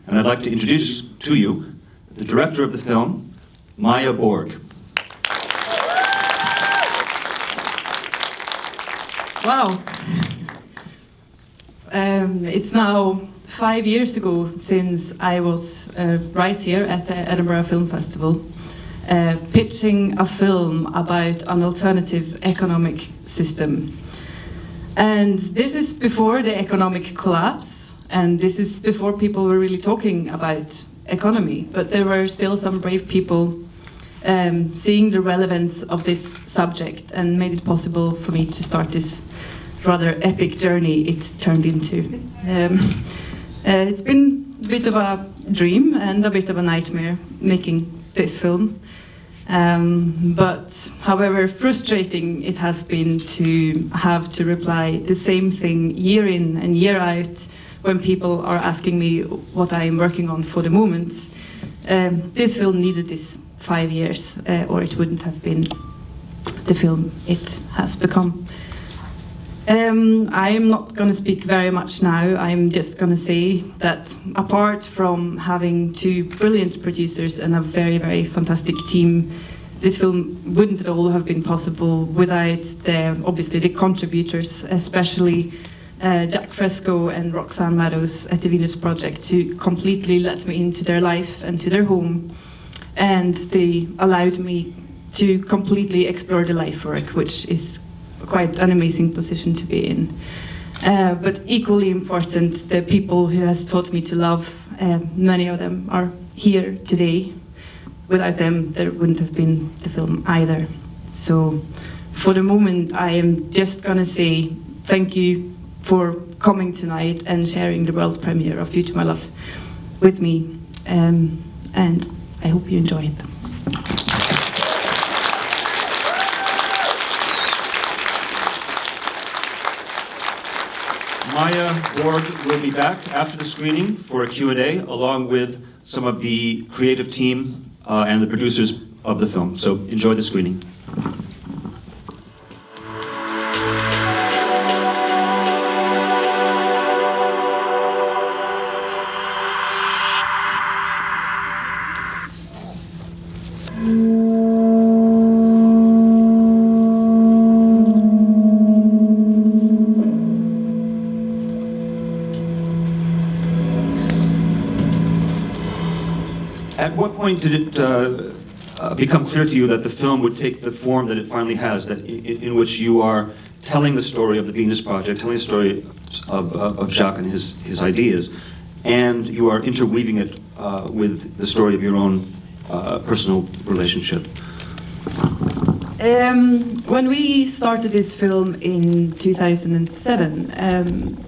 And I'd like to introduce to you the director of the film, Maja Borg. Wow. It's now 5 years ago since I was right here at the Edinburgh Film Festival pitching a film about an alternative economic system. And this is before the economic collapse, and this is before people were really talking about economy, but there were still some brave people seeing the relevance of this subject and made it possible for me to start this rather epic journey it turned into. It's been a bit of a dream and a bit of a nightmare making this film. But however frustrating it has been to have to reply the same thing year in and year out when people are asking me what I am working on for the moment. This film needed this 5 years or it wouldn't have been the film it has become. I'm not going to speak very much now. I'm just going to say that apart from having two brilliant producers and a very, very fantastic team, this film wouldn't at all have been possible without obviously the contributors, especially Jack Fresco and Roxanne Meadows at the Venus Project, who completely let me into their life and to their home, and they allowed me to completely explore the life work, which is quite an amazing position to be in. But equally important, the people who has taught me to love, many of them are here today. Without them, there wouldn't have been the film either. So for the moment, I am just gonna say thank you for coming tonight and sharing the world premiere of Due to My Love with me. And I hope you enjoy it. Maja Borg will be back after the screening for a Q&A, along with some of the creative team and the producers of the film. So enjoy the screening. At what point did it become clear to you that the film would take the form that it finally has, that in which you are telling the story of the Venus Project, telling the story of Jacques and his ideas, and you are interweaving it with the story of your own personal relationship? When we started this film in 2007,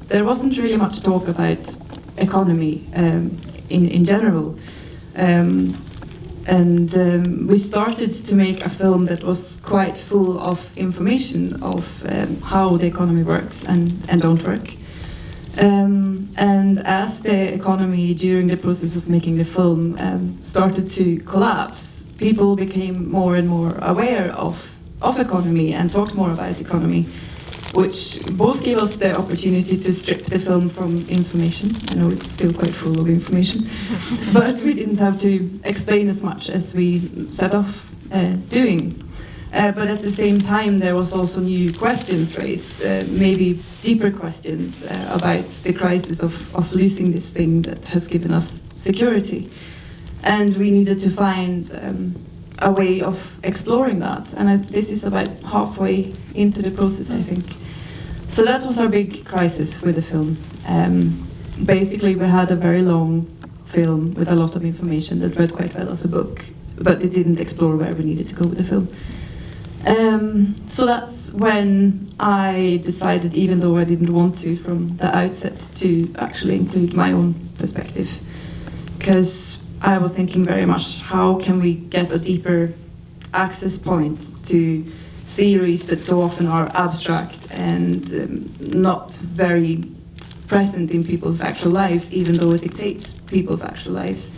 there wasn't really much talk about economy in general. We started to make a film that was quite full of information of how the economy works and don't work. And as the economy during the process of making the film started to collapse, people became more and more aware of economy and talked more about economy, which both gave us the opportunity to strip the film from information. I know it's still quite full of information, but we didn't have to explain as much as we set off doing. But at the same time, there was also new questions raised, maybe deeper questions about the crisis of losing this thing that has given us security. And we needed to find a way of exploring that. And this is about halfway into the process, I think. So that was our big crisis with the film. Basically, we had a very long film with a lot of information that read quite well as a book, but it didn't explore where we needed to go with the film. So that's when I decided, even though I didn't want to from the outset, to actually include my own perspective. Because I was thinking very much, how can we get a deeper access point to theories that so often are abstract and not very present in people's actual lives, even though it dictates people's actual lives.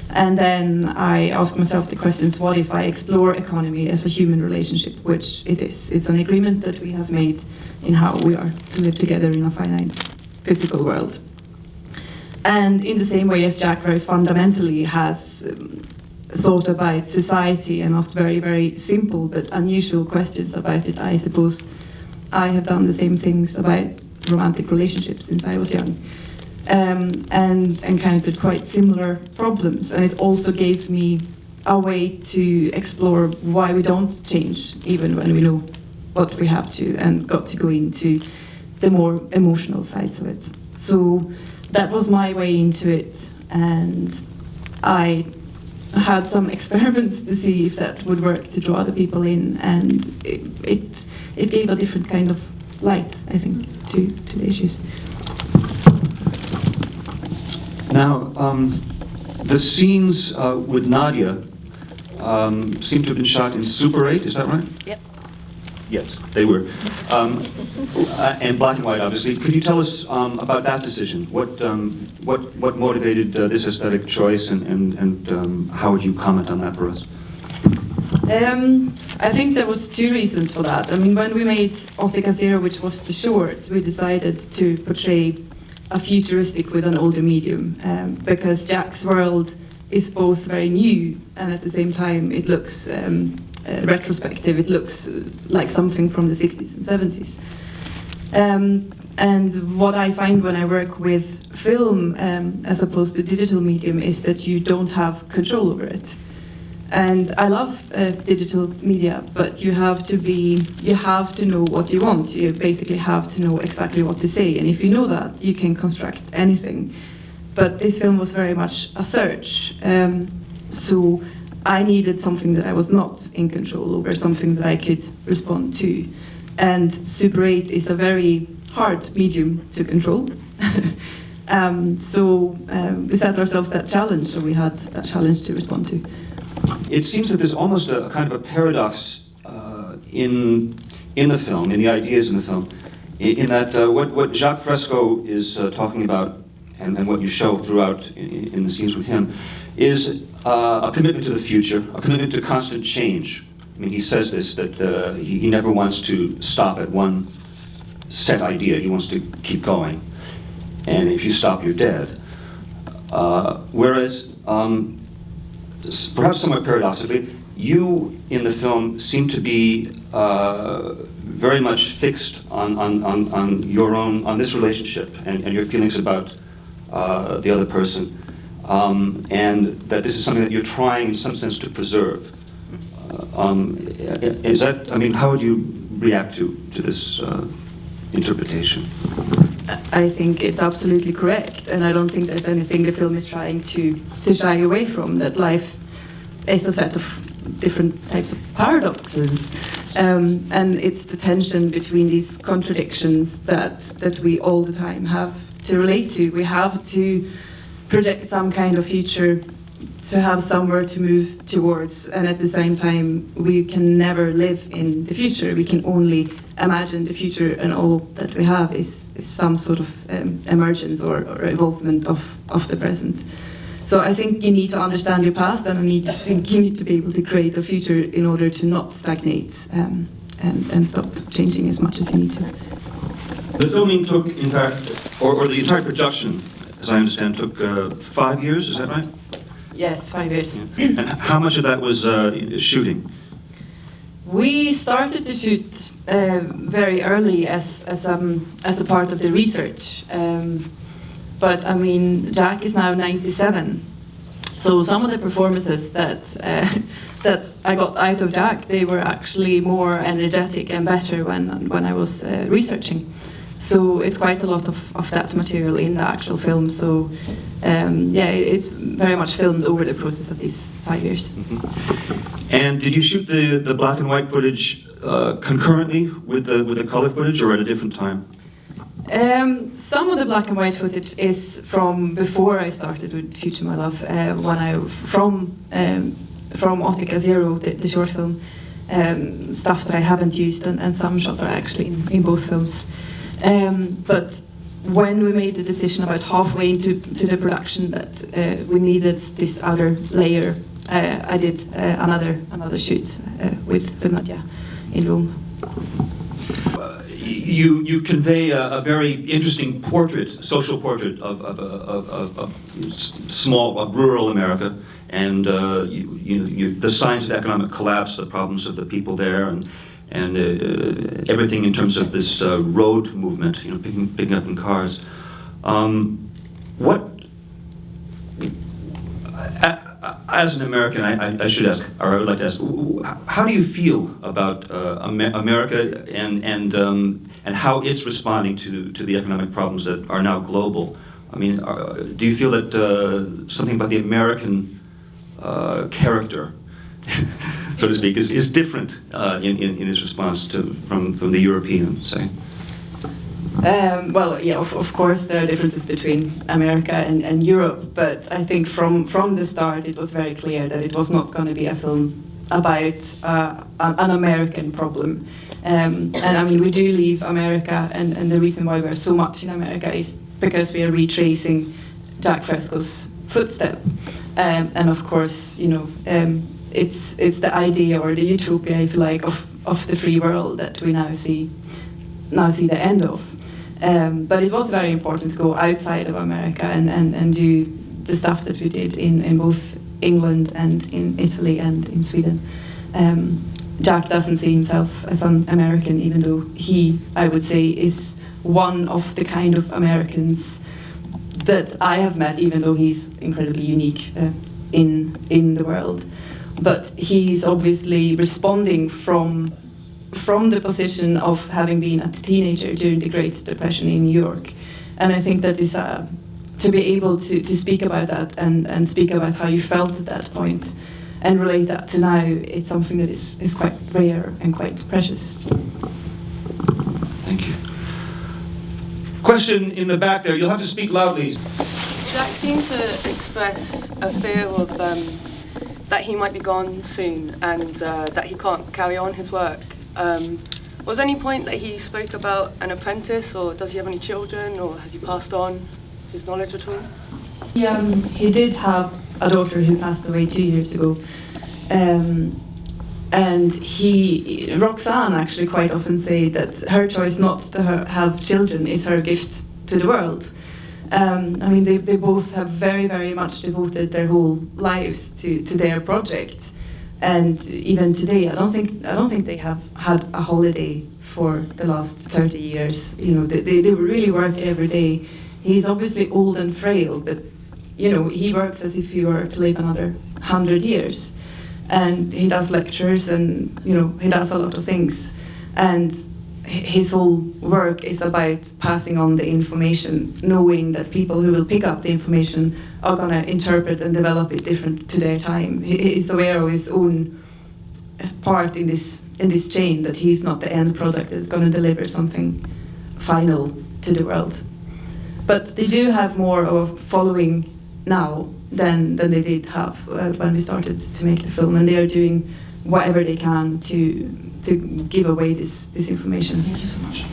And then I asked myself the questions, what if I explore economy as a human relationship, which it is. It's an agreement that we have made in how we are to live together in a finite physical world. And in the same way as Jack very fundamentally has thought about society and asked very, very simple but unusual questions about it, I suppose I have done the same things about romantic relationships since I was young, and encountered quite similar problems. And it also gave me a way to explore why we don't change, even when we know what we have to, and got to go into the more emotional sides of it. So that was my way into it, and I had some experiments to see if that would work to draw the people in, and it gave a different kind of light, I think, to the issues. Now, the scenes with Nadia seem to have been shot in Super 8, is that right? Yep. Yes, they were. And black and white, obviously. Could you tell us about that decision? What motivated this aesthetic choice, and how would you comment on that for us? I think there was two reasons for that. I mean, when we made Ottica Zero, which was the short, we decided to portray a futuristic with an older medium, because Jack's world is both very new and at the same time it looks retrospective. It looks like something from the 60s and 70s. And what I find when I work with film as opposed to digital medium is that you don't have control over it. And I love digital media, but you have to know what you want. You basically have to know exactly what to say. And if you know that, you can construct anything. But this film was very much a search. So I needed something that I was not in control over, something that I could respond to. And Super 8 is a very hard medium to control. So we set ourselves that challenge, so we had that challenge to respond to. It seems that there's almost a kind of a paradox in the film, in the ideas in the film, in that what Jacques Fresco is talking about, and what you show throughout in the scenes with him, is a commitment to the future, a commitment to constant change. I mean, he says this, that he never wants to stop at one set idea. He wants to keep going. And if you stop, you're dead. Whereas, perhaps somewhat paradoxically, you in the film seem to be very much fixed on your own, on this relationship and your feelings about the other person, and that this is something that you're trying in some sense to preserve. Is that, I mean, how would you react to this interpretation? I think it's absolutely correct, and I don't think there's anything the film is trying to shy away from, that life is a set of different types of paradoxes, and it's the tension between these contradictions that we all the time have to relate to. We have to project some kind of future, to have somewhere to move towards, and at the same time we can never live in the future. We can only imagine the future, and all that we have is some sort of emergence or evolvement of the present. So I think you need to understand your past, and I think you need to be able to create a future in order to not stagnate and stop changing as much as you need to. The filming took, in fact, or the entire production, as I understand, took 5 years, is that right? Yes, 5 years. Yeah. And how much of that was shooting? We started to shoot very early as a part of the research. But I mean, Jack is now 97. So some of the performances that I got out of Jack, they were actually more energetic and better when I was researching. So it's quite a lot of that material in the actual film. So yeah, it's very much filmed over the process of these 5 years. Mm-hmm. And did you shoot the black and white footage concurrently with the color footage, or at a different time? Some of the black and white footage is from before I started with Future My Love, from Ottica Zero, the short film, stuff that I haven't used, and some shots are actually in both films. But when we made the decision about halfway into the production that we needed this outer layer, I did another shoot with Nadia in Rome. you convey a very interesting portrait, social portrait of rural America, and the signs of economic collapse, the problems of the people there, and everything in terms of this road movement, picking up in cars. As an American, I should ask, or I would like to ask, how do you feel about America and how it's responding to the economic problems that are now global? I mean, do you feel that something about the American character, so to speak, is different in its response from the European, say? Well, yeah, of course there are differences between America and Europe, but I think from the start it was very clear that it was not going to be a film about an American problem. And I mean, we do leave America, and the reason why we're so much in America is because we are retracing Jack Fresco's footstep. And of course, it's the idea or the utopia, if you like, of the free world that we now see the end of. But it was very important to go outside of America and do the stuff that we did in both England and in Italy and in Sweden. Jack doesn't see himself as an American, even though he, I would say, is one of the kind of Americans that I have met, even though he's incredibly unique in the world. But he's obviously responding from the position of having been a teenager during the Great Depression in New York. And I think that is to be able to speak about that and speak about how you felt at that point and relate that to now, it's something that is quite rare and quite precious. Thank you. Question in the back there. You'll have to speak loudly. Jack seemed to express a fear of that he might be gone soon and that he can't carry on his work. Was there any point that he spoke about an apprentice, or does he have any children, or has he passed on his knowledge at all? He did have a daughter who passed away 2 years ago. And Roxanne actually quite often say that her choice not to have children is her gift to the world. I mean, they both have very, very much devoted their whole lives to their project. And even today, I don't think they have had a holiday for the last 30 years. They really work every day. He's obviously old and frail, but he works as if he were to live another 100 years. And he does lectures, and he does a lot of things. And his whole work is about passing on the information, knowing that people who will pick up the information are going to interpret and develop it different to their time. He is aware of his own part in this chain, that he's not the end product that's going to deliver something final to the world. But they do have more of a following now than they did have when we started to make the film, and they are doing whatever they can to give away this information. Thank you so much.